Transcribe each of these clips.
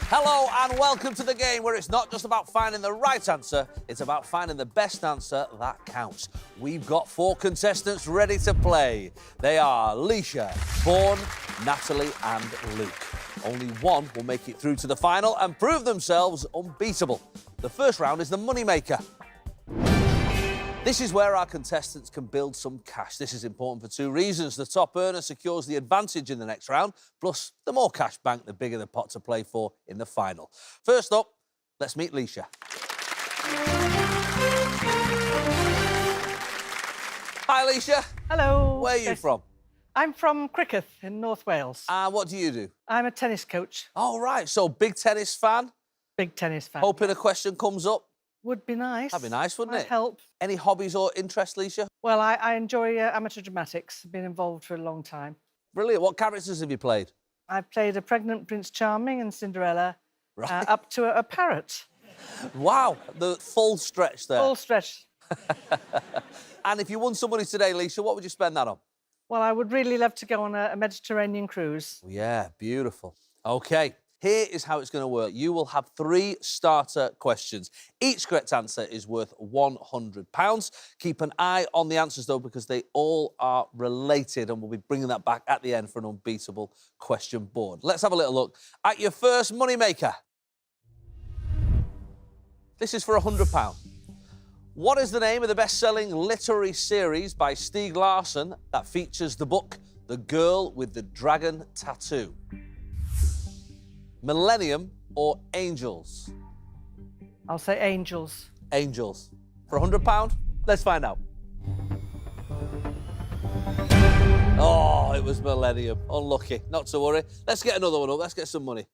Hello and welcome to the game where it's not just about finding the right answer, it's about finding the best answer that counts. We've got 4 contestants ready to play. They are Leisha, Vaughan, Natalie and Luke. Only one will make it through to the final and prove themselves unbeatable. The first round is the moneymaker. This is where our contestants can build some cash. This is important for 2 reasons. The top earner secures the advantage in the next round, plus the more cash banked, the bigger the pot to play for in the final. First up, let's meet Leisha. Hi, Leisha. Hello. Where are you from? I'm from Crickeith in North Wales. And what do you do? I'm a tennis coach. Oh, right. So, big tennis fan? Big tennis fan. Hoping a question comes up? Would be nice. That'd be nice, wouldn't Might it? help. Any hobbies or interests, Leisha? Well, I enjoy amateur dramatics. I've been involved for a long time. Brilliant. What characters have you played? I've played a pregnant Prince Charming and Cinderella, Right. up to a parrot. Wow, the full stretch there. Full stretch. And if you won some money today, Leisha, what would you spend that on? Well, I would really love to go on a Mediterranean cruise. Yeah, beautiful. OK, here is how it's going to work. You will have 3 starter questions. Each correct answer is worth £100. Keep an eye on the answers, though, because they all are related, and we'll be bringing that back at the end for an unbeatable question board. Let's have a little look at your first moneymaker. This is for £100. What is the name of the best-selling literary series by Stieg Larsson that features the book The Girl with the Dragon Tattoo? Millennium or Angels? I'll say angels. Angels. For £100? Let's find out. Oh, it was Millennium. Unlucky. Not to worry. Let's get another one up. Let's get some money.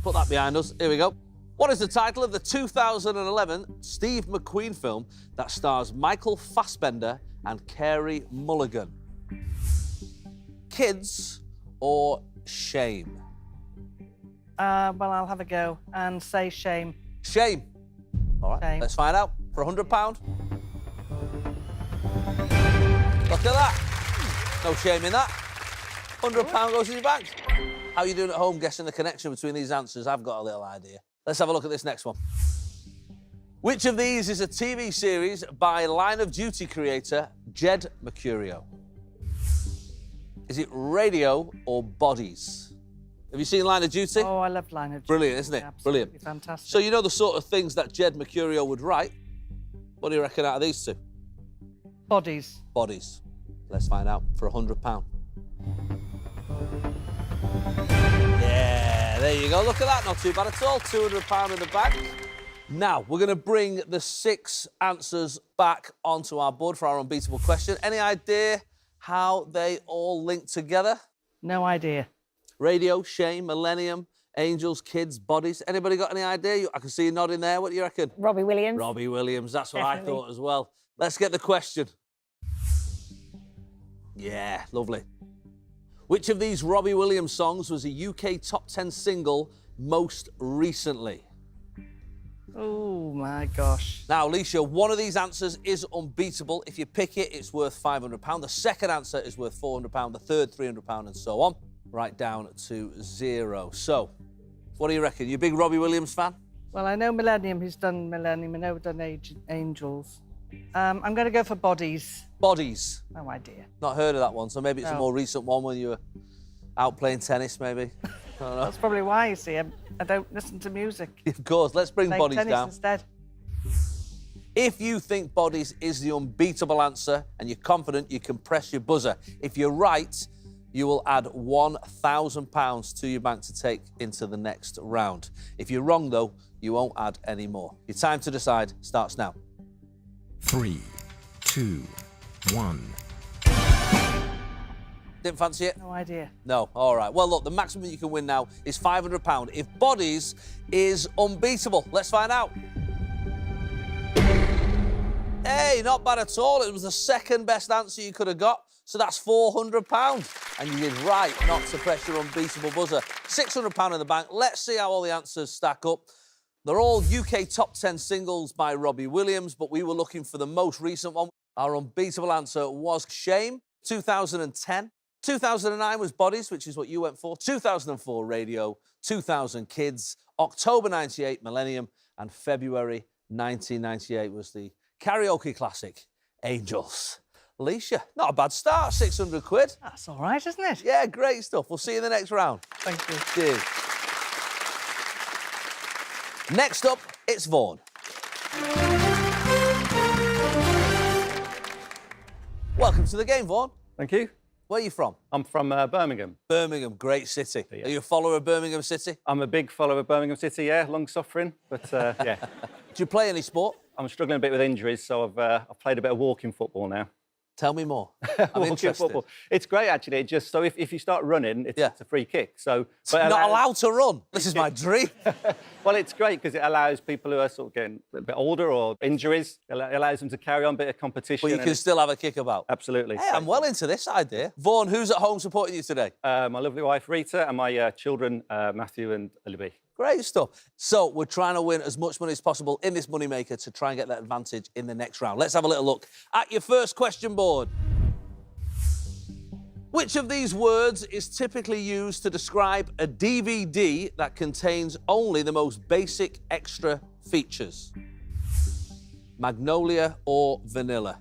Put that behind us. Here we go. What is the title of the 2011 Steve McQueen film that stars Michael Fassbender and Carey Mulligan? Kids or Shame? Well, I'll have a go and say shame. Shame. All right, Shame. Let's find out. For £100. Look at that. No shame in that. £100 goes in your bank. How are you doing at home guessing the connection between these answers? I've got a little idea. Let's have a look at this next one. Which of these is a TV series by Line of Duty creator Jed Mercurio? Is it Radio or Bodies? Have you seen Line of Duty? Oh, I love Line of Duty. Brilliant, isn't it? Absolutely Brilliant. fantastic. So you know the sort of things that Jed Mercurio would write. What do you reckon out of these 2? Bodies. Bodies. Let's find out for £100. Yeah, there you go. Look at that. Not too bad at all. £200 in the bank. Now, we're going to bring the 6 answers back onto our board for our unbeatable question. Any idea how they all link together? No idea. Radio, Shame, Millennium, Angels, Kids, Bodies. Anybody got any idea? I can see you nodding there. What do you reckon? Robbie Williams. Robbie Williams. That's what Definitely. I thought as well. Let's get the question. Yeah, lovely. Which of these Robbie Williams songs was a UK top 10 single most recently? Oh, my gosh. Now, Leisha, one of these answers is unbeatable. If you pick it, it's worth £500. The second answer is worth £400. The third, £300, and so on. Right down to 0. So, what do you reckon? You a big Robbie Williams fan? Well, I know Millennium. He's done Millennium. I know he's done Angels. I'm going to go for Bodies. Bodies. No idea. Not heard of that one, so maybe it's a No. more recent one when you were out playing tennis, maybe. I don't know. That's probably why, you see. I don't listen to music. Of course, let's bring Play Bodies tennis down. instead. If you think Bodies is the unbeatable answer and you're confident, you can press your buzzer. If you're right, you will add £1,000 to your bank to take into the next round. If you're wrong, though, you won't add any more. Your time to decide starts now. 3, 2, 1. Didn't fancy it? No idea. No. All right. Well, look, the maximum you can win now is £500 if Bodies is unbeatable. Let's find out. Hey, not bad at all. It was the second best answer you could have got. So that's £400. And you did right not to press your unbeatable buzzer. £600 in the bank. Let's see how all the answers stack up. They're all UK top 10 singles by Robbie Williams, but we were looking for the most recent one. Our unbeatable answer was Shame, 2010. 2009 was Bodies, which is what you went for. 2004, Radio. 2000, Kids. October 98, Millennium. And February 1998 was the karaoke classic, Angels. Alicia, not a bad start, 600 quid. That's all right, isn't it? Yeah, great stuff. We'll see you in the next round. Thank you. Cheers. Next up, it's Vaughan. Welcome to the game, Vaughan. Thank you. Where are you from? I'm from Birmingham. Birmingham, great city. Yeah. Are you a follower of Birmingham City? I'm a big follower of Birmingham City, yeah, long-suffering, but yeah. Do you play any sport? I'm struggling a bit with injuries, so I've played a bit of walking football now. Tell me more. I'm Walking interested. football. It's great, actually. It just, so if you start running, it's, Yeah. it's a free kick. So, Not allowed to run. This is my dream. Well, it's great because it allows people who are sort of getting a bit older or injuries, it allows them to carry on a bit of competition. But you and can still have a kick about. Absolutely. Hey, I'm well into this idea. Vaughan, who's at home supporting you today? My lovely wife, Rita, and my children, Matthew and Libby. Great stuff. So we're trying to win as much money as possible in this moneymaker to try and get that advantage in the next round. Let's have a little look at your first question board. Which of these words is typically used to describe a DVD that contains only the most basic extra features? Magnolia or vanilla?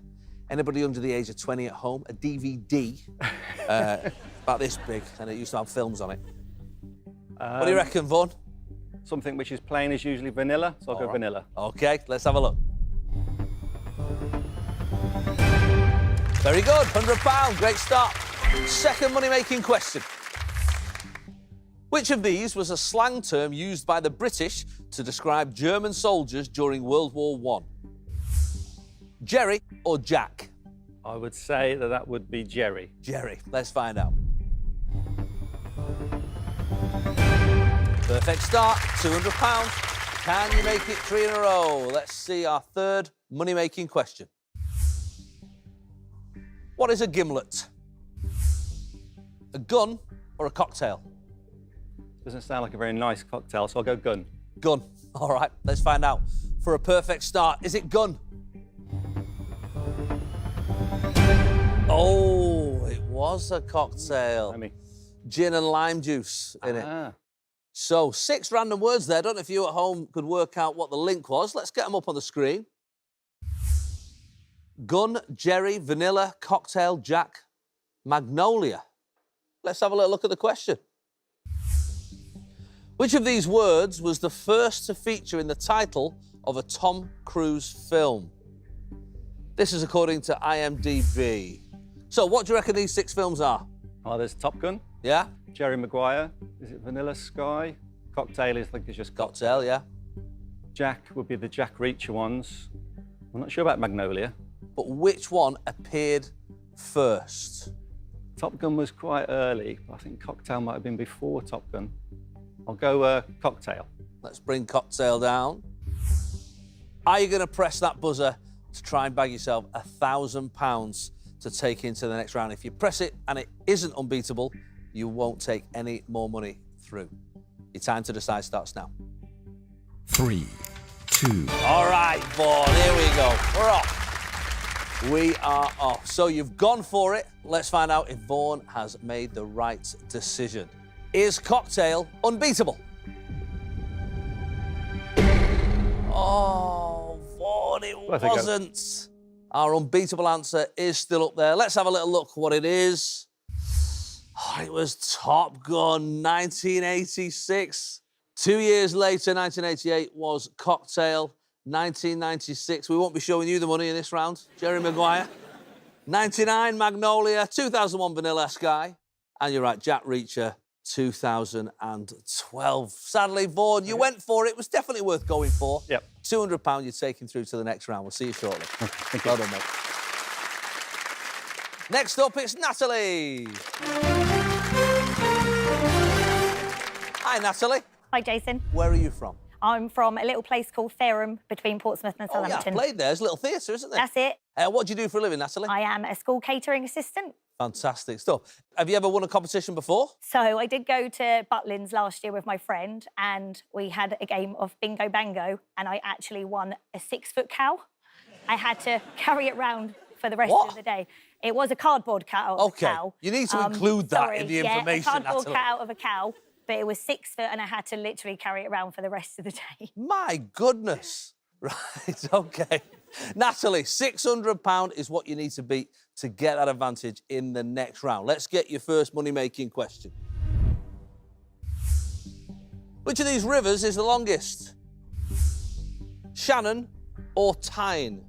Anybody under the age of 20 at home? A DVD, about this big, and it used to have films on it. What do you reckon, Vaughan? Something which is plain is usually vanilla, so I'll go vanilla. OK, let's have a look. Very good, £100, great start. Second money-making question. Which of these was a slang term used by the British to describe German soldiers during World War I? Jerry or Jack? I would say that would be Jerry. Jerry. Let's find out. Perfect start, £200. Can you make it 3 in a row? Let's see our third money-making question. What is a gimlet? A gun or a cocktail? Doesn't sound like a very nice cocktail, so I'll go gun. Gun. All right, let's find out. For a perfect start, is it gun? Oh, it was a cocktail. I mean, Gin and lime juice in it. So 6 random words there. I don't know if you at home could work out what the link was. Let's get them up on the screen. Gun, Jerry, vanilla, cocktail, Jack, magnolia. Let's have a little look at the question. Which of these words was the first to feature in the title of a Tom Cruise film? This is according to IMDb. So what do you reckon these 6 films are? Oh, there's Top Gun, Yeah? Jerry Maguire. Is it Vanilla Sky? Cocktail is like it's just Cocktail, yeah. Jack would be the Jack Reacher ones. I'm not sure about Magnolia. But which one appeared first? Top Gun was quite early, but I think Cocktail might have been before Top Gun. I'll go Cocktail. Let's bring Cocktail down. Are you going to press that buzzer to try and bag yourself £1,000 to take into the next round? If you press it and it isn't unbeatable, you won't take any more money through. Your time to decide starts now. 3, 2, All right, Vaughan, here we go. We're off. We are off. So you've gone for it. Let's find out if Vaughan has made the right decision. Is Cocktail unbeatable? Oh, Vaughan, it wasn't. Our unbeatable answer is still up there. Let's have a little look what it is. Oh, it was Top Gun, 1986. 2 years later, 1988, was Cocktail. 1996, we won't be showing you the money in this round. Jerry Maguire. 99, Magnolia. 2001, Vanilla Sky. And you're right, Jack Reacher, 2012. Sadly, Vaughan, you went for it. It was definitely worth going for. Yep. £200 you're taking through to the next round. We'll see you shortly. Well done, mate. Next up, it's Natalie. Hi, Natalie. Hi, Jason. Where are you from? I'm from a little place called Fareham between Portsmouth and Oh, yeah, Southampton. I played there. There's a little theatre, isn't there? That's it. What do you do for a living, Natalie? I am a school catering assistant. Fantastic stuff. Have you ever won a competition before? So I did go to Butlins last year with my friend and we had a game of bingo bango and I actually won a 6-foot cow. I had to carry it round for the rest of the day. It was a cardboard cutout of a Okay, cow. you need to include that in the information, Yeah, a cardboard Natalie. cutout of a cow, but it was 6 foot and I had to literally carry it around for the rest of the day. My goodness. Right, OK. Natalie, £600 is what you need to beat to get that advantage in the next round. Let's get your first money-making question. Which of these rivers is the longest? Shannon or Tyne?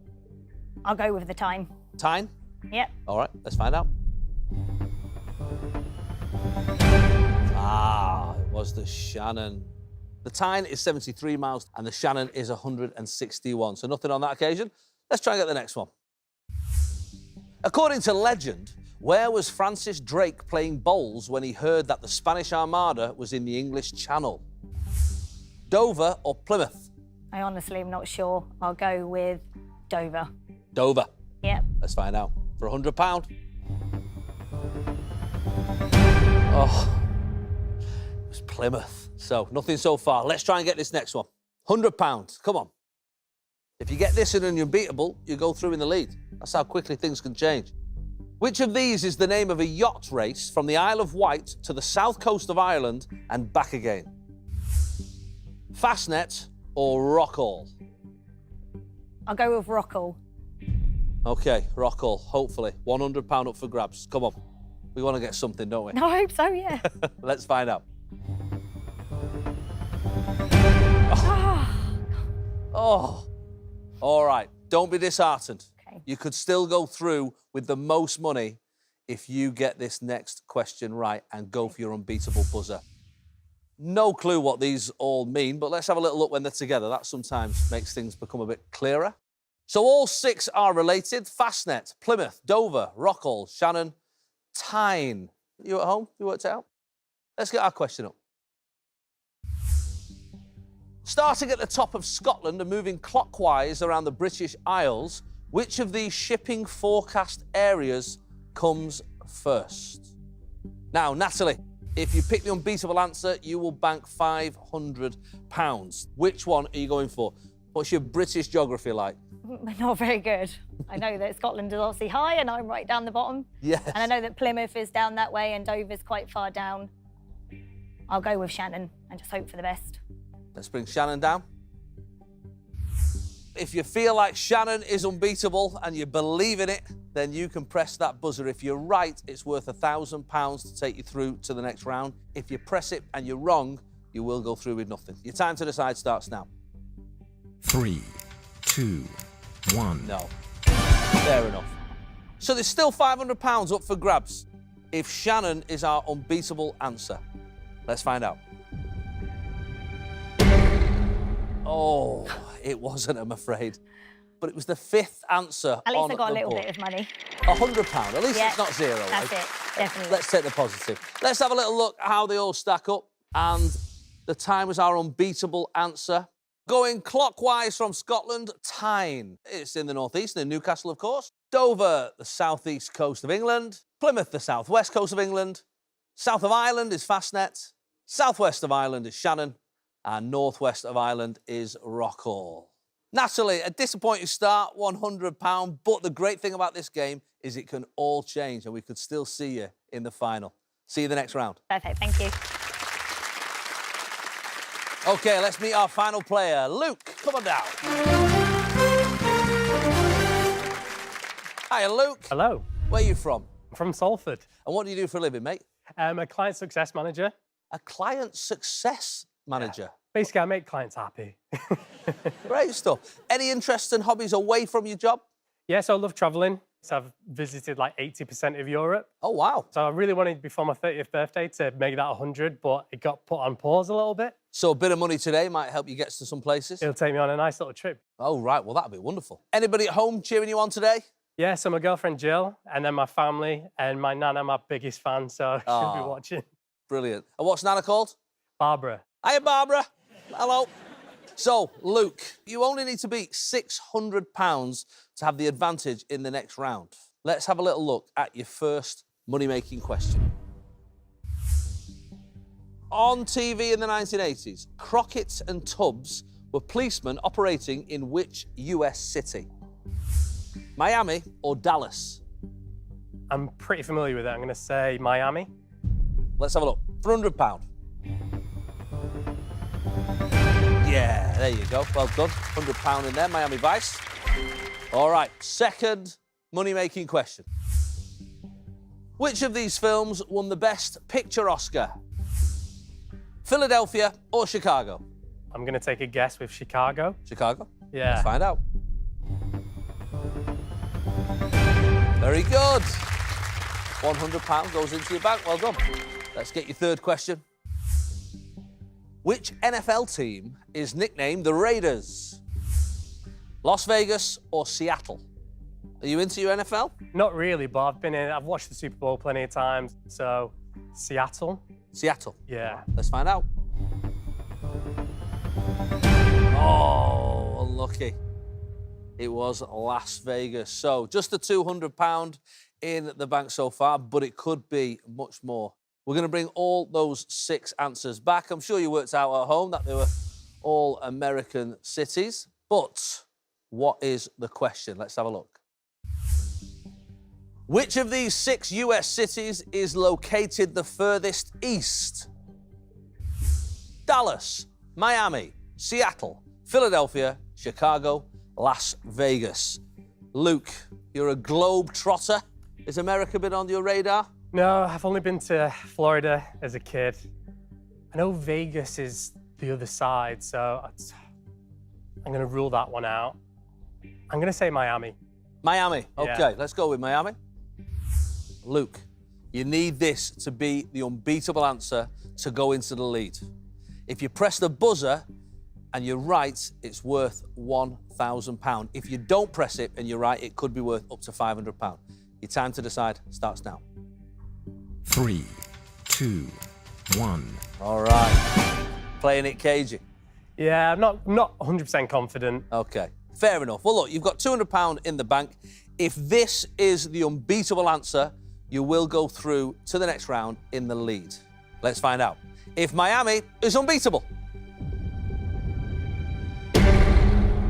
I'll go with the Tyne. Tyne? Yep. All right, let's find out. Ah, it was the Shannon. The Tyne is 73 miles and the Shannon is 161, so nothing on that occasion. Let's try and get the next one. According to legend, where was Francis Drake playing bowls when he heard that the Spanish Armada was in the English Channel? Dover or Plymouth? I honestly am not sure. I'll go with Dover. Dover. Yep. Let's find out. For £100. Oh, it was Plymouth. So, nothing so far. Let's try and get this next one. £100. Come on. If you get this in an Unbeatable, you go through in the lead. That's how quickly things can change. Which of these is the name of a yacht race from the Isle of Wight to the south coast of Ireland and back again? Fastnet or Rockall? I'll go with Rockall. OK, Rockall, hopefully. £100 up for grabs. Come on. We want to get something, don't we? No, I hope so, yeah. Let's find out. Oh, all right. Don't be disheartened. Okay. You could still go through with the most money if you get this next question right and go for your unbeatable buzzer. No clue what these all mean, but let's have a little look when they're together. That sometimes makes things become a bit clearer. So all 6 are related. Fastnet, Plymouth, Dover, Rockall, Shannon, Tyne. You at home? You worked it out? Let's get our question up. Starting at the top of Scotland and moving clockwise around the British Isles, which of these shipping forecast areas comes first? Now, Natalie, if you pick the unbeatable answer, you will bank £500. Which one are you going for? What's your British geography like? Not very good. I know that Scotland is obviously high and I'm right down the bottom. Yes. And I know that Plymouth is down that way and Dover's quite far down. I'll go with Shannon and just hope for the best. Let's bring Shannon down. If you feel like Shannon is unbeatable and you believe in it, then you can press that buzzer. If you're right, it's worth £1,000 to take you through to the next round. If you press it and you're wrong, you will go through with nothing. Your time to decide starts now. 3, 2, 1. No. Fair enough. So there's still £500 up for grabs if Shannon is our unbeatable answer. Let's find out. Oh, it wasn't, I'm afraid. But it was the 5th answer. At least on I got a the little board. bit of money. £100. At least Yeah, it's not zero. That's it, definitely. Let's take the positive. Let's have a little look at how they all stack up. And the time was our unbeatable answer. Going clockwise from Scotland, Tyne. It's in the northeast, in Newcastle, of course. Dover, the southeast coast of England. Plymouth, the southwest coast of England. South of Ireland is Fastnet. Southwest of Ireland is Shannon. And northwest of Ireland is Rockall. Natalie, a disappointing start, £100. But the great thing about this game is it can all change and we could still see you in the final. See you the next round. Perfect, thank you. OK, let's meet our final player. Luke, come on down. Hiya, Luke. Hello, Where are you from? I'm from Salford. And what do you do for a living, mate? I'm a client success manager. A client success manager. Basically, I make clients happy. Great stuff. Any interests and hobbies away from your job? Yes, I love travelling. So I've visited like 80% of Europe. Oh, wow. So I really wanted before my 30th birthday to make that 100, but it got put on pause a little bit. So a bit of money today might help you get to some places? It'll take me on a nice little trip. Oh, right. Well, that'd be wonderful. Anybody at home cheering you on today? Yeah, so my girlfriend Jill, and then my family, and my nana, my biggest fan, so she'll be Oh. watching. Brilliant. And what's Nana called? Barbara. Hiya, Barbara. Hello. So, Luke, you only need to beat £600 to have the advantage in the next round. Let's have a little look at your first money-making question. On TV in the 1980s, Crockett and Tubbs were policemen operating in which US city? Miami or Dallas? I'm pretty familiar with it. I'm going to say Miami. Let's have a look. For £100. Yeah, there you go. Well done. £100 in there, Miami Vice. All right, second money-making question. Which of these films won the Best Picture Oscar? Philadelphia or Chicago? I'm going to take a guess with Chicago. Chicago? Yeah. Let's find out. Very good. £100 goes into your bank. Well done. Let's get your third question. Which NFL team is nicknamed the Raiders? Las Vegas or Seattle? Are you into your NFL? Not really, but I've watched the Super Bowl plenty of times, so Seattle? Seattle. Yeah. Let's find out. Oh, unlucky. It was Las Vegas. So just the £200 in the bank so far, but it could be much more. We're going to bring all those 6 answers back. I'm sure you worked out at home that they were all American cities. But what is the question? Let's have a look. Which of these 6 US cities is located the furthest east? Dallas, Miami, Seattle, Philadelphia, Chicago, Las Vegas. Luke, you're a globe trotter. Has America been on your radar? No, I've only been to Florida as a kid. I know Vegas is the other side, so I'm going to rule that one out. I'm going to say Miami. Miami. Okay, Yeah. let's go with Miami. Luke, you need this to be the unbeatable answer to go into the lead. If you press the buzzer and you're right, it's worth £1,000. If you don't press it and you're right, it could be worth up to £500. Your time to decide starts now. 3, 2, 1. All right. Playing it cagey. Yeah, I'm not 100% confident. Okay, fair enough. Well, look, you've got £200 in the bank. If this is the unbeatable answer, you will go through to the next round in the lead. Let's find out. If Miami is unbeatable.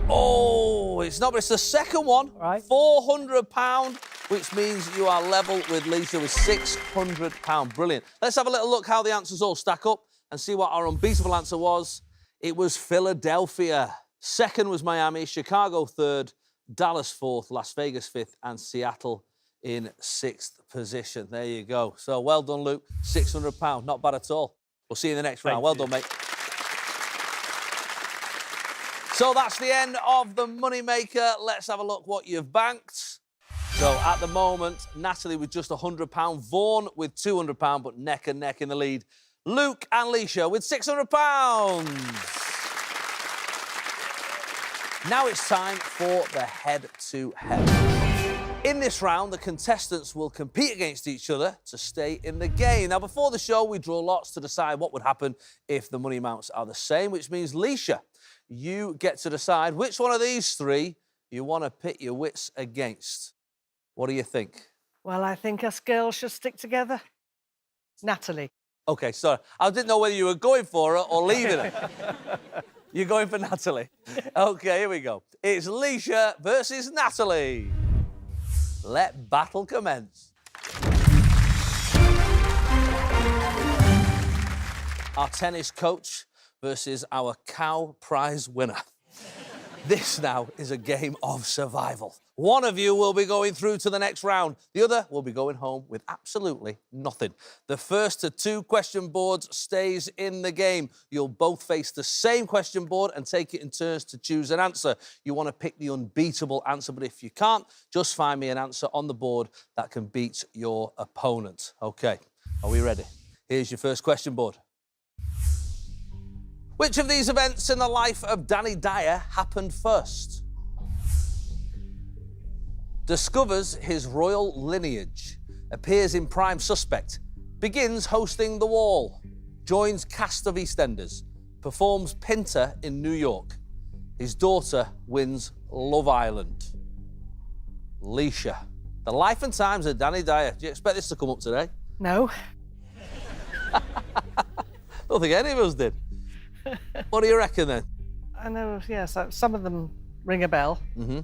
Oh, it's not, but it's the second one. All right. £400, which means you are level with Lisa with £600. Brilliant. Let's have a little look how the answers all stack up and see what our unbeatable answer was. It was Philadelphia. Second was Miami, Chicago third, Dallas fourth, Las Vegas fifth, and Seattle in 6th position. There you go. So well done, Luke. £600. Not bad at all. We'll see you in the next round. Well done, mate. So that's the end of the Moneymaker. Let's have a look what you've banked. So at the moment, Natalie with just £100, Vaughan with £200, but neck and neck in the lead. Luke and Leisha with £600. Now it's time for the head-to-head. In this round, the contestants will compete against each other to stay in the game. Now, before the show, we draw lots to decide what would happen if the money amounts are the same, which means, Leisha, you get to decide which one of these 3 you want to pit your wits against. What do you think? Well, I think us girls should stick together. Natalie. OK, sorry. I didn't know whether you were going for her or leaving her. You're going for Natalie. OK, here we go. It's Leisha versus Natalie. Let battle commence. Our tennis coach versus our cow prize winner. This now is a game of survival. One of you will be going through to the next round. The other will be going home with absolutely nothing. The first to 2 question boards stays in the game. You'll both face the same question board and take it in turns to choose an answer. You want to pick the unbeatable answer, but if you can't, just find me an answer on the board that can beat your opponent. OK, are we ready? Here's your first question board. Which of these events in the life of Danny Dyer happened first? Discovers his royal lineage, appears in Prime Suspect, begins hosting The Wall, joins cast of EastEnders, performs Pinter in New York. His daughter wins Love Island. Leisha. The life and times of Danny Dyer. Do you expect this to come up today? No. Don't think any of us did. What do you reckon then? I know, yes, some of them ring a bell. Mm-hmm.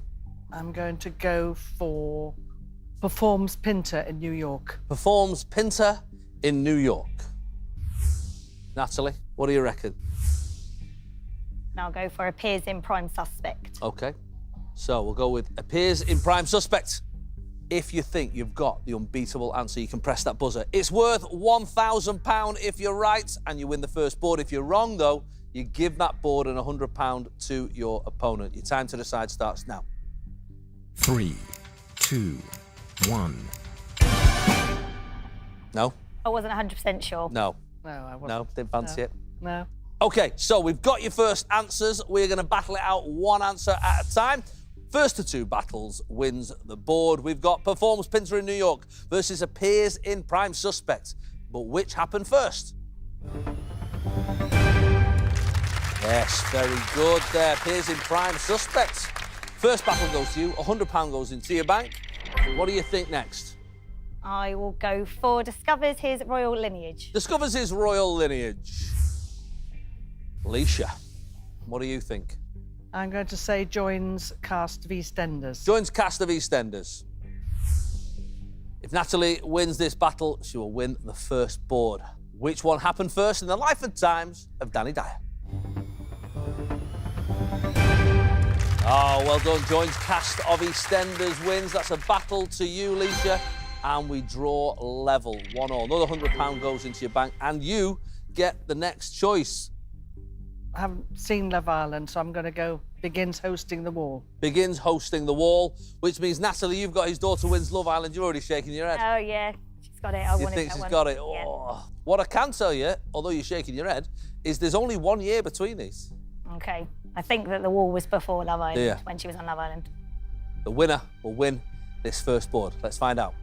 I'm going to go for Performs Pinter in New York. Performs Pinter in New York. Natalie, what do you reckon? And I'll go for appears in Prime Suspect. Okay. So we'll go with appears in Prime Suspect. If you think you've got the unbeatable answer, you can press that buzzer. It's worth £1,000 if you're right, and you win the first board. If you're wrong, though, you give that board and £100 to your opponent. Your time to decide starts now. 3, 2, 1. No? I wasn't 100% sure. No. No, I wasn't. No, didn't fancy it. No. OK, so we've got your first answers. We're going to battle it out one answer at a time. First to two battles wins the board. We've got Performs Pinter in New York versus Appears in Prime Suspect. But which happened first? Yes, very good there. Appears in Prime Suspect. First battle goes to you. £100 goes into your bank. What do you think next? I will go for discovers his royal lineage. Discovers his royal lineage. Alicia, what do you think? I'm going to say joins cast of EastEnders. Joins cast of EastEnders. If Natalie wins this battle, she will win the first board. Which one happened first in the life and times of Danny Dyer? Oh, well done. Joins cast of EastEnders wins. That's a battle to you, Alicia. And we draw level, 1-1. Another £100 goes into your bank, and you get the next choice. I haven't seen Love Island, so I'm going to go begins hosting the wall. Begins hosting the wall, which means, Natalie, you've got his daughter wins Love Island. You're already shaking your head. Oh, yeah. She's got it. I You wanted think that she's one. got it? Yeah. Oh. What I can tell you, although you're shaking your head, is there's only 1 year between these. OK. I think that the wall was before Love Island, Yeah. when she was on Love Island. The winner will win this first board. Let's find out.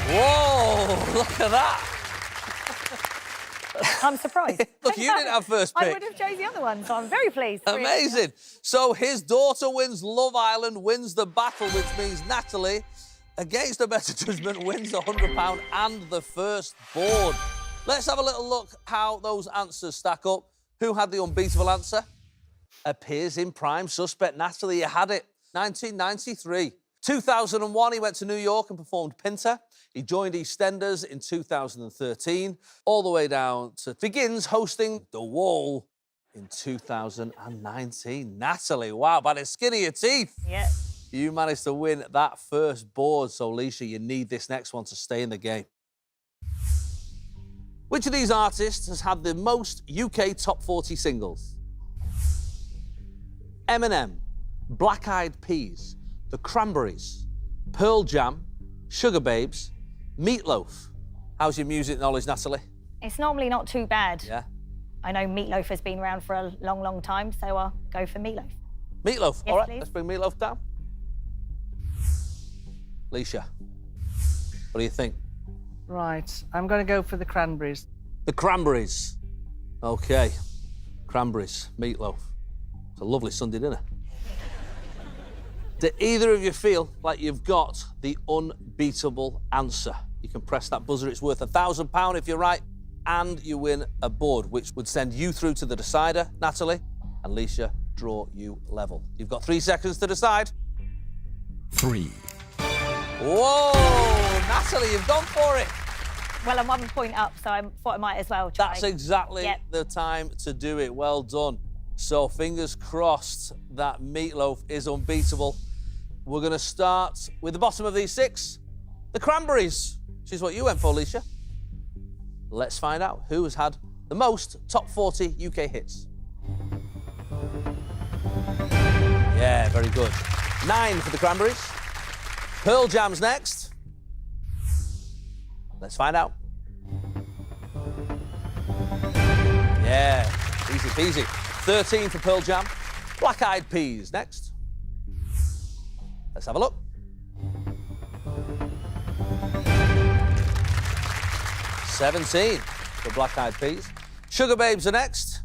Whoa, look at that. I'm surprised. Look, you didn't have first pick. I would have chose the other one, so I'm very pleased. really. Amazing. So his daughter wins Love Island, wins the battle, which means Natalie, against her better judgment, wins the £100 and the first board. Let's have a little look how those answers stack up. Who had the unbeatable answer? Appears in Prime Suspect. Natalie, you had it. 1993. 2001, he went to New York and performed Pinter. He joined EastEnders in 2013, all the way down to begins hosting The Wall in 2019. Natalie, wow, by the skin of your teeth. Yeah. You managed to win that first board, so Alicia, you need this next one to stay in the game. Which of these artists has had the most UK top 40 singles? Eminem, Black Eyed Peas, The Cranberries, Pearl Jam, Sugar Babes, Meatloaf. How's your music knowledge, Natalie? It's normally not too bad. Yeah. I know Meatloaf has been around for a long, long time, so I'll go for Meatloaf. Meatloaf. Yes, All right, please. let's bring Meatloaf down. Alicia, what do you think? Right, I'm going to go for the Cranberries. The Cranberries. OK. Cranberries, Meatloaf. It's a lovely Sunday dinner. Do either of you feel like you've got the unbeatable answer? You can press that buzzer. It's worth £1,000 if you're right, and you win a board, which would send you through to the decider, Natalie. And Alicia, draw you level. You've got 3 seconds to decide. 3, Whoa, Natalie, you've gone for it. Well, I'm 1 point up, so I thought I might as well try. That's exactly Yep. the time to do it. Well done. So fingers crossed that Meatloaf is unbeatable. We're going to start with the bottom of these 6, the Cranberries, which is what you went for, Alicia. Let's find out who has had the most top 40 UK hits. Yeah, very good. 9 for the Cranberries. Pearl Jam's next. Let's find out. Yeah, easy peasy. 13 for Pearl Jam. Black Eyed Peas next. Let's have a look. 17 for Black Eyed Peas. Sugar Babes are next.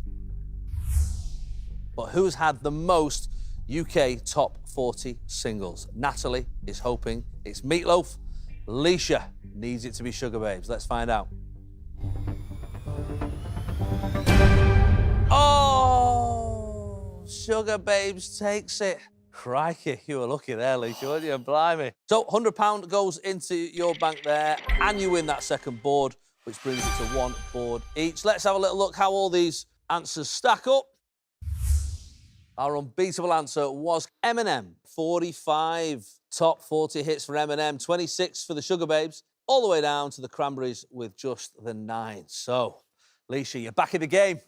But who's had the most UK top 40 singles? Natalie is hoping it's Meatloaf. Alicia needs it to be Sugar Babes. Let's find out. Oh! Sugar Babes takes it. Crikey, you were lucky there, Leisha, weren't you? Blimey. So, £100 goes into your bank there, and you win that second board, which brings you to 1 board each. Let's have a little look how all these answers stack up. Our unbeatable answer was Eminem. 45 top 40 hits for Eminem, 26 for the Sugar Babes, all the way down to the Cranberries with just the 9. So, Leisha, you're back in the game.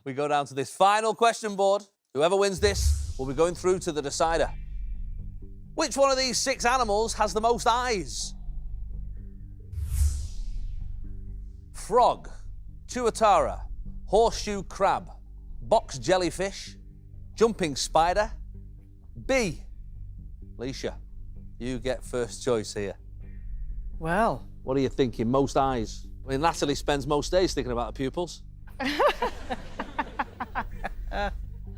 We go down to this final question board. Whoever wins this will be going through to the decider. Which one of these 6 animals has the most eyes? Frog, tuatara, horseshoe crab, box jellyfish, jumping spider. B. Leisha, you get first choice here. Well, What are you thinking? Most eyes? I mean, Natalie spends most days thinking about her pupils.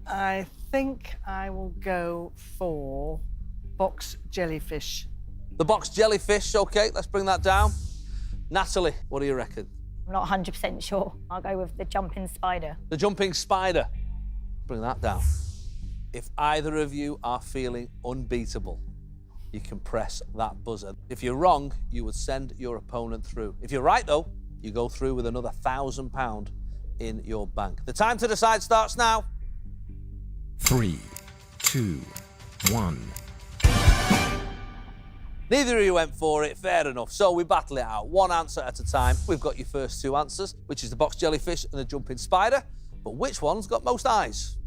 I think I will go for box jellyfish. The box jellyfish, OK, let's bring that down. Natalie, what do you reckon? I'm not 100% sure. I'll go with the jumping spider. The jumping spider. Bring that down. If either of you are feeling unbeatable, you can press that buzzer. If you're wrong, you would send your opponent through. If you're right, though, you go through with another £1,000 in your bank. The time to decide starts now. 3, 2, 1. Neither of you went for it, fair enough. So we battle it out, one answer at a time. We've got your first 2 answers, which is the box jellyfish and the jumping spider. But which one's got most eyes?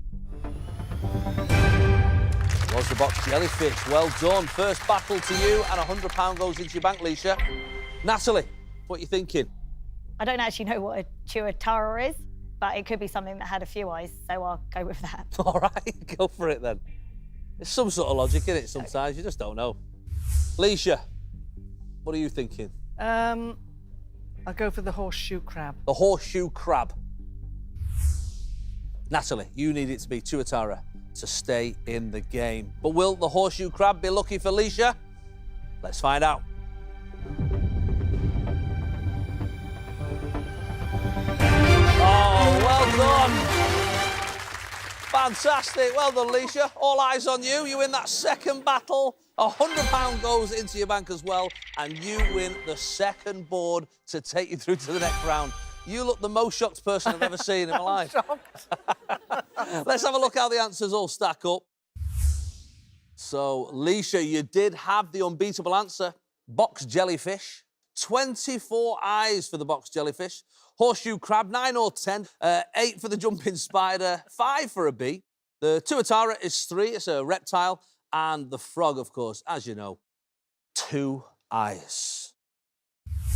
It was the box jellyfish. Well done. First battle to you, and £100 goes into your bank, Leisha. Natalie, what are you thinking? I don't actually know what a tuatara is, but it could be something that had a few eyes, so I'll go with that. All right, go for it then. There's some sort of logic in it sometimes, you just don't know. Leisha, what are you thinking? I'll go for the horseshoe crab. The horseshoe crab. Natalie, you need it to be tuatara to stay in the game. But will the horseshoe crab be lucky for Leisha? Let's find out. Oh, well done. Fantastic. Well done, Leisha. All eyes on you. You win that second battle. £100 goes into your bank as well, and you win the second board to take you through to the next round. You look the most shocked person I've ever seen in my life. Let's have a look how the answers all stack up. So, Leisha, you did have the unbeatable answer. Box jellyfish. 24 eyes for the box jellyfish. Horseshoe crab, 9 or 10. 8 for the jumping spider, 5 for a bee. The tuatara is 3, it's a reptile. And the frog, of course, as you know, 2 eyes.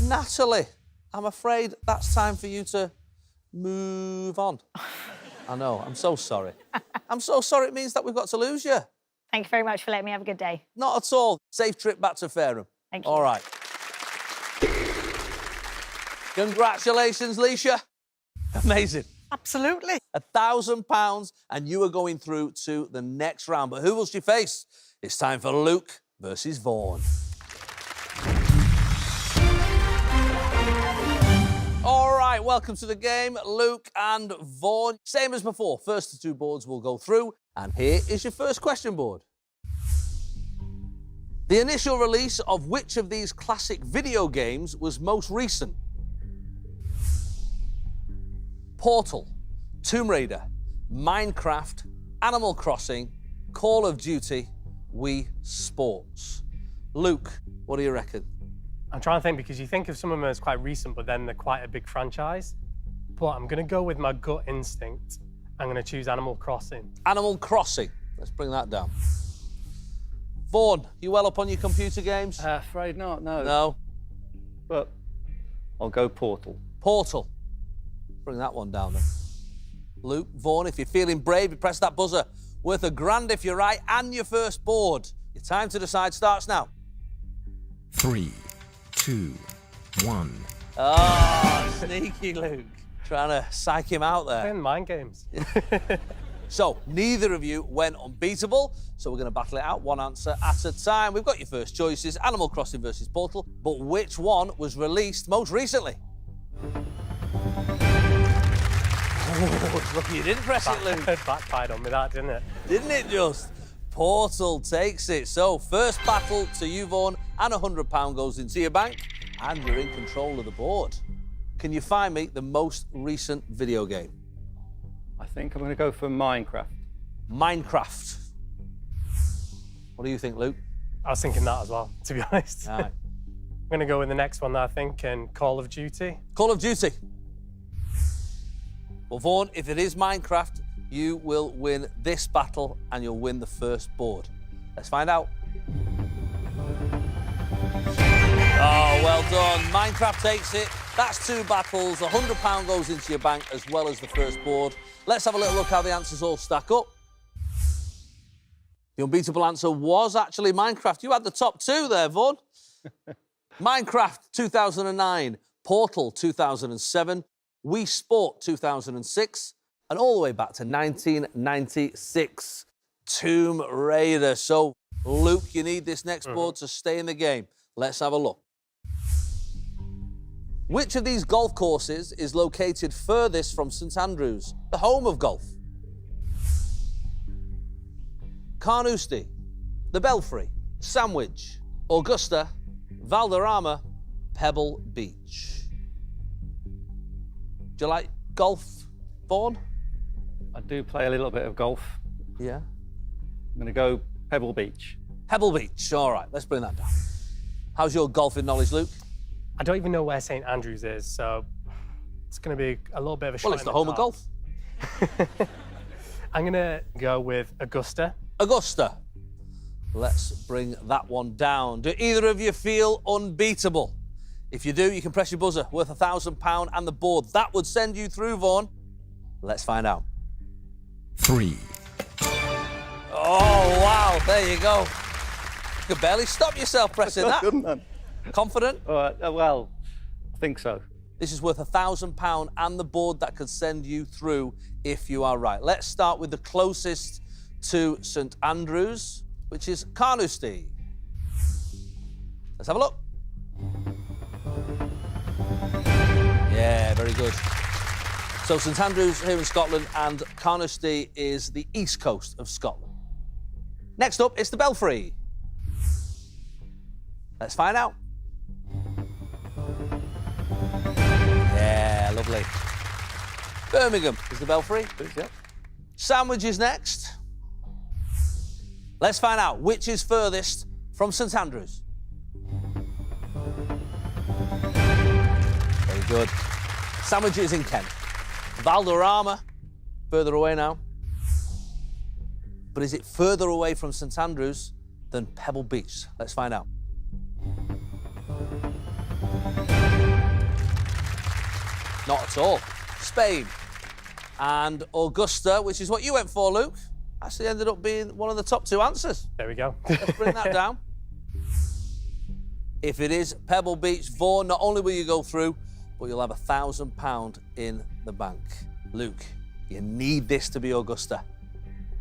Natalie, I'm afraid that's time for you to move on. I know, I'm so sorry. I'm so sorry it means that we've got to lose you. Thank you very much for letting me have a good day. Not at all. Safe trip back to Fareham. Thank you. All right. Congratulations, Leisha. Amazing. Absolutely. £1,000, and you are going through to the next round. But who will she face? It's time for Luke versus Vaughan. All right, welcome to the game, Luke and Vaughan. Same as before, first 2 boards will go through, and here is your first question board. The initial release of which of these classic video games was most recent? Portal, Tomb Raider, Minecraft, Animal Crossing, Call of Duty, Wii Sports. Luke, what do you reckon? I'm trying to think because you think of some of them as quite recent, but then they're quite a big franchise. But I'm going to go with my gut instinct. I'm going to choose Animal Crossing. Animal Crossing. Let's bring that down. Vaughan, you well up on your computer games? Afraid not, no. No. But I'll go Portal. Portal. Bring that one down then. Luke, Vaughan, if you're feeling brave, you press that buzzer. Worth £1,000 if you're right, and your first board. Your time to decide starts now. 3, 2, 1. Oh, sneaky Luke. Trying to psych him out there. Playing mind games. So, neither of you went unbeatable, so we're going to battle it out one answer at a time. We've got your first choices, Animal Crossing versus Portal, but which one was released most recently? Look, you didn't press it, Luke. Backfired on me that, didn't it? Didn't it just? Portal takes it. So, first battle to you, Vaughan, and £100 goes into your bank, and you're in control of the board. Can you find me the most recent video game? I think I'm going to go for Minecraft. Minecraft. What do you think, Luke? I was thinking that as well, to be honest. All right. I'm going to go with the next one, I think, and Call of Duty. Call of Duty. Well, Vaughan, if it is Minecraft, you will win this battle and you'll win the first board. Let's find out. Oh, well done. Minecraft takes it. That's 2 battles. £100 goes into your bank as well as the first board. Let's have a little look how the answers all stack up. The unbeatable answer was actually Minecraft. You had the top 2 there, Vaughan. Minecraft 2009, Portal 2007, Wii Sport 2006, and all the way back to 1996, Tomb Raider. So, Luke, you need this next board to stay in the game. Let's have a look. Which of these golf courses is located furthest from St Andrews, the home of golf? Carnoustie, the Belfry, Sandwich, Augusta, Valderrama, Pebble Beach. Do you like golf, Vaughan? I do play a little bit of golf. Yeah. I'm going to go Pebble Beach. Pebble Beach, all right, let's bring that down. How's your golfing knowledge, Luke? I don't even know where St Andrews is, so it's going to be a little bit of a shot. Well, it's the home of golf. I'm going to go with Augusta. Augusta. Let's bring that one down. Do either of you feel unbeatable? If you do, you can press your buzzer, worth £1,000 and the board. That would send you through, Vaughan. Let's find out. 3, Oh, wow, there you go. You could barely stop yourself pressing that. Couldn't I? Confident? Well, I think so. This is worth £1,000 and the board that could send you through if you are right. Let's start with the closest to St Andrews, which is Carnoustie. Let's have a look. Yeah, very good. So St Andrews here in Scotland and Carnoustie is the east coast of Scotland. Next up, it's the Belfry. Let's find out. Yeah, lovely. Birmingham is the Belfry. Yeah. Sandwich is next. Let's find out which is furthest from St Andrews. Very good. Sandwich is in Kent. Valderrama, further away now. But is it further away from St Andrews than Pebble Beach? Let's find out. Not at all. Spain. And Augusta, which is what you went for, Luke, actually ended up being one of the top 2 answers. There we go. Let's bring that down. If it is Pebble Beach, Vaughan, not only will you go through, but you'll have £1,000 in the bank. Luke, you need this to be Augusta.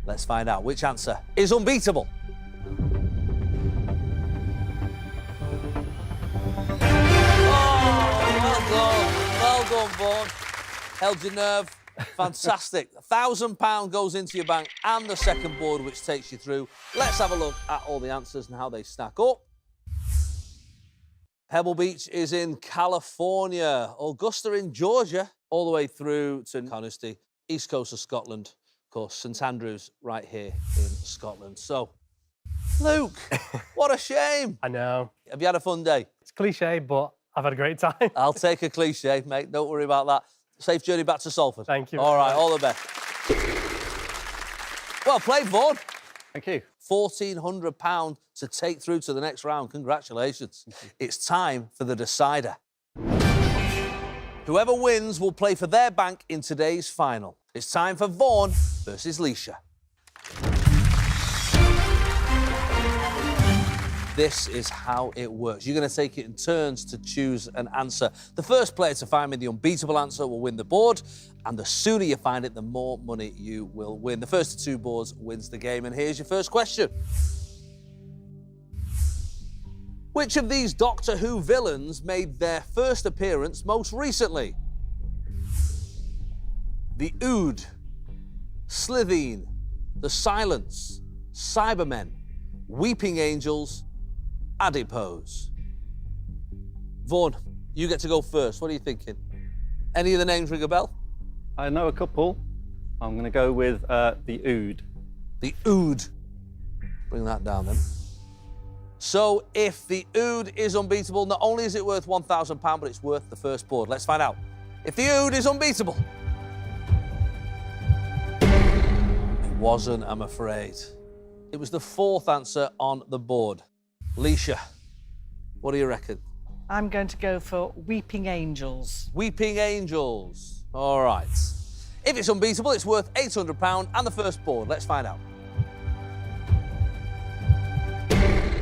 Let's find out which answer is unbeatable. Well done, Vaughan. Held your nerve. Fantastic. £1,000 goes into your bank and the second board, which takes you through. Let's have a look at all the answers and how they stack up. Pebble Beach is in California. Augusta in Georgia, all the way through to Carnoustie, east coast of Scotland. Of course, St Andrews right here in Scotland. So, Luke, what a shame. I know. Have you had a fun day? It's cliche, but I've had a great time. I'll take a cliche, mate. Don't worry about that. Safe journey back to Salford. Thank you. All right, all the best. Well played, Vaughan. Thank you. £1,400 to take through to the next round. Congratulations. It's time for the decider. Whoever wins will play for their bank in today's final. It's time for Vaughan versus Leisha. This is how it works. You're going to take it in turns to choose an answer. The first player to find me the unbeatable answer will win the board, and the sooner you find it, the more money you will win. The first of 2 boards wins the game, and here's your first question. Which of these Doctor Who villains made their first appearance most recently? the Ood, Slitheen, the Silence, Cybermen, Weeping Angels, Adipose. Vaughan, you get to go first. What are you thinking? Any of the names ring a bell? I know a couple. I'm going to go with the Ood. The Ood. Bring that down then. So if the Ood is unbeatable, not only is it worth £1,000, but it's worth the first board. Let's find out. If the Ood is unbeatable. It wasn't, I'm afraid. It was the fourth answer on the board. Leisha, what do you reckon? I'm going to go for Weeping Angels. Weeping Angels. All right. If it's unbeatable, it's worth £800 and the first board. Let's find out.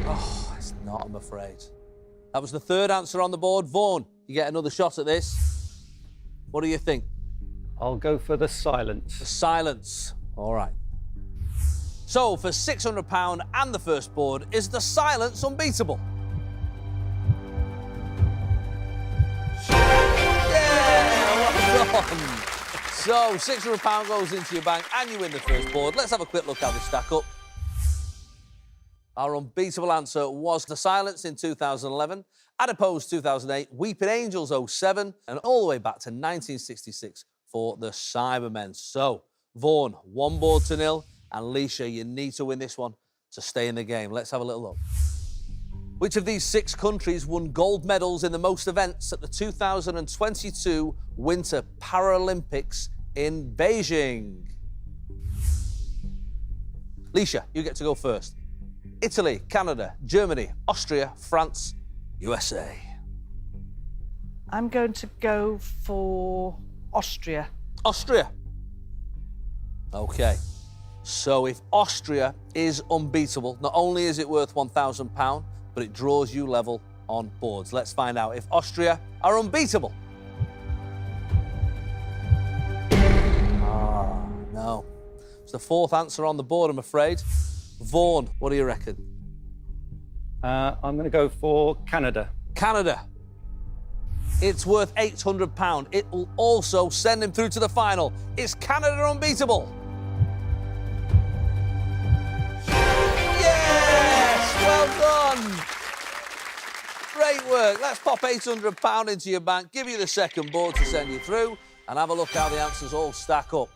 Oh, it's not, I'm afraid. That was the third answer on the board. Vaughan, you get another shot at this. What do you think? I'll go for the Silence. The Silence. All right. So for £600 and the first board, is the Silence unbeatable? Yeah, well done. So £600 goes into your bank and you win the first board. Let's have a quick look how they stack up. Our unbeatable answer was the Silence in 2011, Adipose 2008, Weeping Angels 07, and all the way back to 1966 for the Cybermen. So, Vaughan, 1-0, and Leisha, you need to win this one to stay in the game. Let's have a little look. Which of these 6 countries won gold medals in the most events at the 2022 Winter Paralympics in Beijing? Leisha, you get to go first. Italy, Canada, Germany, Austria, France, USA. I'm going to go for Austria. Austria. OK. So if Austria is unbeatable, not only is it worth £1,000, but it draws you level on boards. Let's find out if Austria are unbeatable. Ah, no. It's the fourth answer on the board, I'm afraid. Vaughan, what do you reckon? I'm going to go for Canada. Canada. It's worth £800. It will also send him through to the final. Is Canada unbeatable? Yes! Well done! Great work. Let's pop £800 into your bank, give you the second board to send you through, and have a look how the answers all stack up.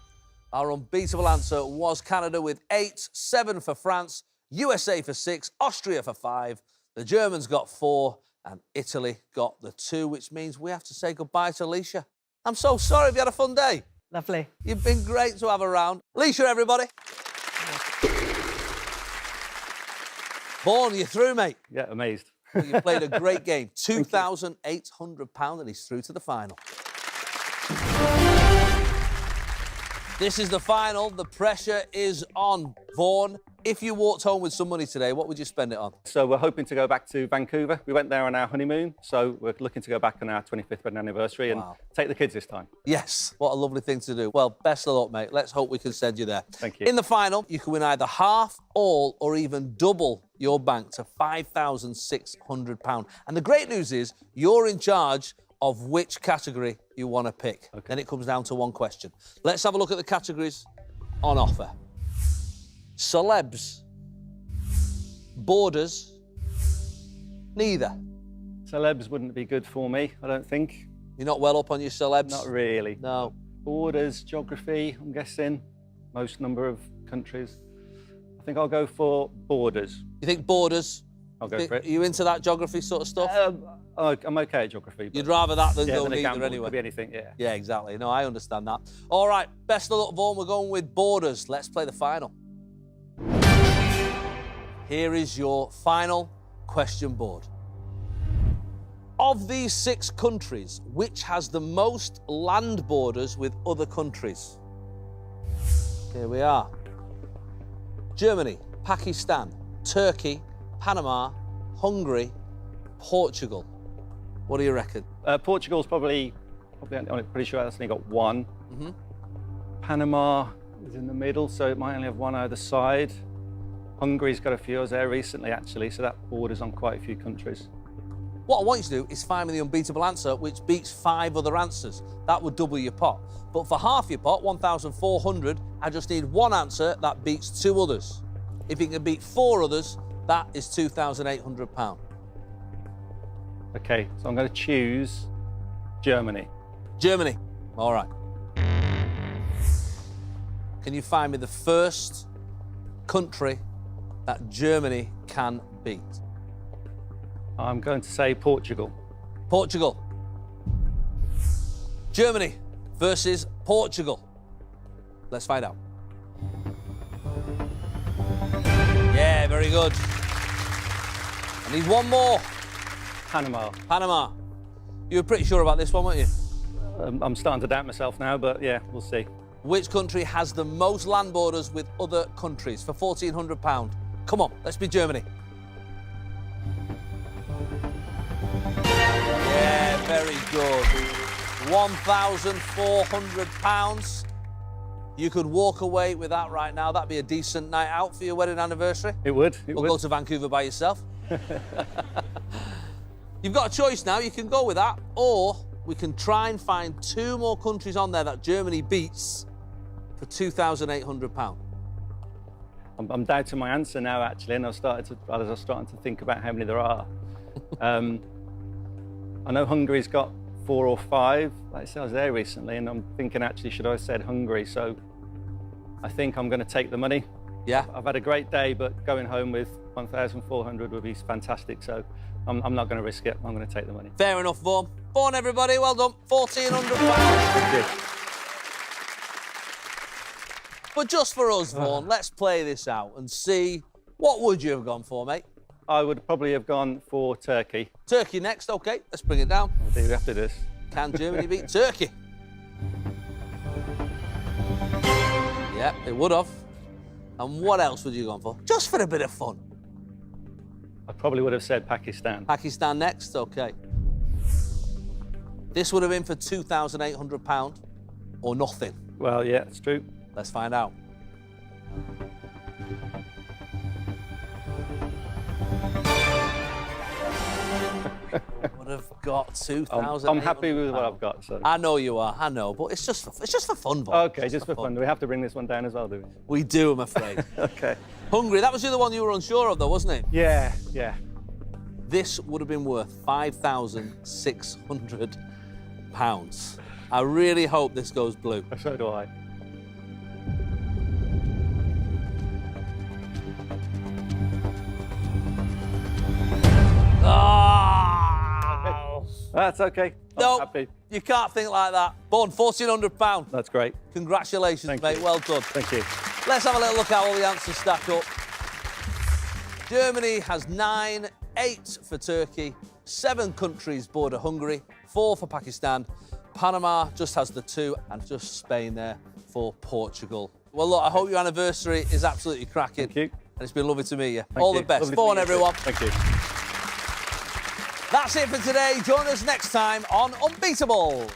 Our unbeatable answer was Canada with 8, 7 for France, USA for 6, Austria for 5, the Germans got 4, and Italy got the 2, which means we have to say goodbye to Leisha. I'm so sorry. Have you had a fun day? Lovely. You've been great to have around. Leisha, everybody. Vaughan, you're through, mate. Yeah, amazed. You played a great game. £2,800, and he's through to the final. This is the final. The pressure is on. Vaughan, if you walked home with some money today, what would you spend it on? So we're hoping to go back to Vancouver. We went there on our honeymoon, so we're looking to go back on our 25th wedding anniversary and take the kids this time. Yes, what a lovely thing to do. Well, best of luck, mate. Let's hope we can send you there. Thank you. In the final, you can win either half, all, or even double your bank to £5,600. And the great news is you're in charge of which category you want to pick. Okay. Then it comes down to one question. Let's have a look at the categories on offer. Celebs, borders, neither. Celebs wouldn't be good for me, I don't think. You're not well up on your celebs? Not really. No. Borders, geography, I'm guessing. Most number of countries. I think I'll go for borders. You think borders? I'll go for it. Are you into that geography sort of stuff? I'm okay at geography. You'd rather that than go than a neither gamble. anyway. Could be anything, yeah. Yeah, exactly. No, I understand that. All right, best of luck, Vaughan. We're going with borders. Let's play the final. Here is your final question board. Of these 6 countries, which has the most land borders with other countries? Here we are. Germany, Pakistan, Turkey, Panama, Hungary, Portugal. What do you reckon? Portugal's probably, I'm pretty sure that's only got 1. Mm-hmm. Panama is in the middle, so it might only have 1 either side. Hungary's got a few. I was there recently, actually, so that borders on quite a few countries. What I want you to do is find me the unbeatable answer, which beats 5 other answers. That would double your pot. But for half your pot, 1,400, I just need one answer that beats 2 others. If you can beat 4 others, that is £2,800. Okay, so I'm going to choose Germany. Germany. All right. Can you find me the first country that Germany can beat? I'm going to say Portugal. Portugal. Germany versus Portugal. Let's find out. Yeah, very good. I need one more. Panama. Panama. You were pretty sure about this one, weren't you? I'm starting to doubt myself now, but yeah, we'll see. Which country has the most land borders with other countries for £1,400? Come on, let's be Germany. Yeah, very good. £1,400. You could walk away with that right now. That'd be a decent night out for your wedding anniversary. It would. We'll go to Vancouver by yourself. You've got a choice now. You can go with that, or we can try and find 2 more countries on there that Germany beats for £2,800. I'm doubting my answer now, actually, and as I was starting to think about how many there are. I know Hungary's got 4 or 5. Like I said, I was there recently, and I'm thinking, actually, should I have said Hungary? So I think I'm going to take the money. Yeah. I've had a great day, but going home with 1,400 would be fantastic. So I'm not going to risk it. I'm going to take the money. Fair enough, Vaughan. Vaughan, everybody, well done. £1,400. Thank you. But just for us, Vaughan, let's play this out and see, what would you have gone for, mate? I would probably have gone for Turkey. Turkey next, OK. Let's bring it down. We'll do after this. Can Germany beat Turkey? Yep, it would have. And what else would you have gone for? Just for a bit of fun. I probably would have said Pakistan. Pakistan next, OK. This would have been for £2,800 or nothing. Well, yeah, it's true. Let's find out. Would have got 2,000. I'm happy with what I've got. So. I know you are. I know, but it's just for fun, Vaughan. Okay, just for fun. Do we have to bring this one down as well, do we? We do, I'm afraid. Okay. Hungary. That was the other one you were unsure of, though, wasn't it? Yeah, yeah. This would have been worth £5,600. I really hope this goes blue. So do I. Oh! That's okay. No, I'm happy. you can't think like that. Vaughan, £1,400. That's great. Congratulations, Thank mate. you. Well done. Thank you. Let's have a little look how all the answers stack up. Germany has 9, 8 for Turkey, 7 countries border Hungary, 4 for Pakistan. Panama just has the 2, and just Spain there for Portugal. Well, look, I hope your anniversary is absolutely cracking. Thank you. And it's been lovely to meet you. Thank All you. the best. Lovely to Vaughan, meet you. everyone. Thank you. That's it for today. Join us next time on Unbeatable.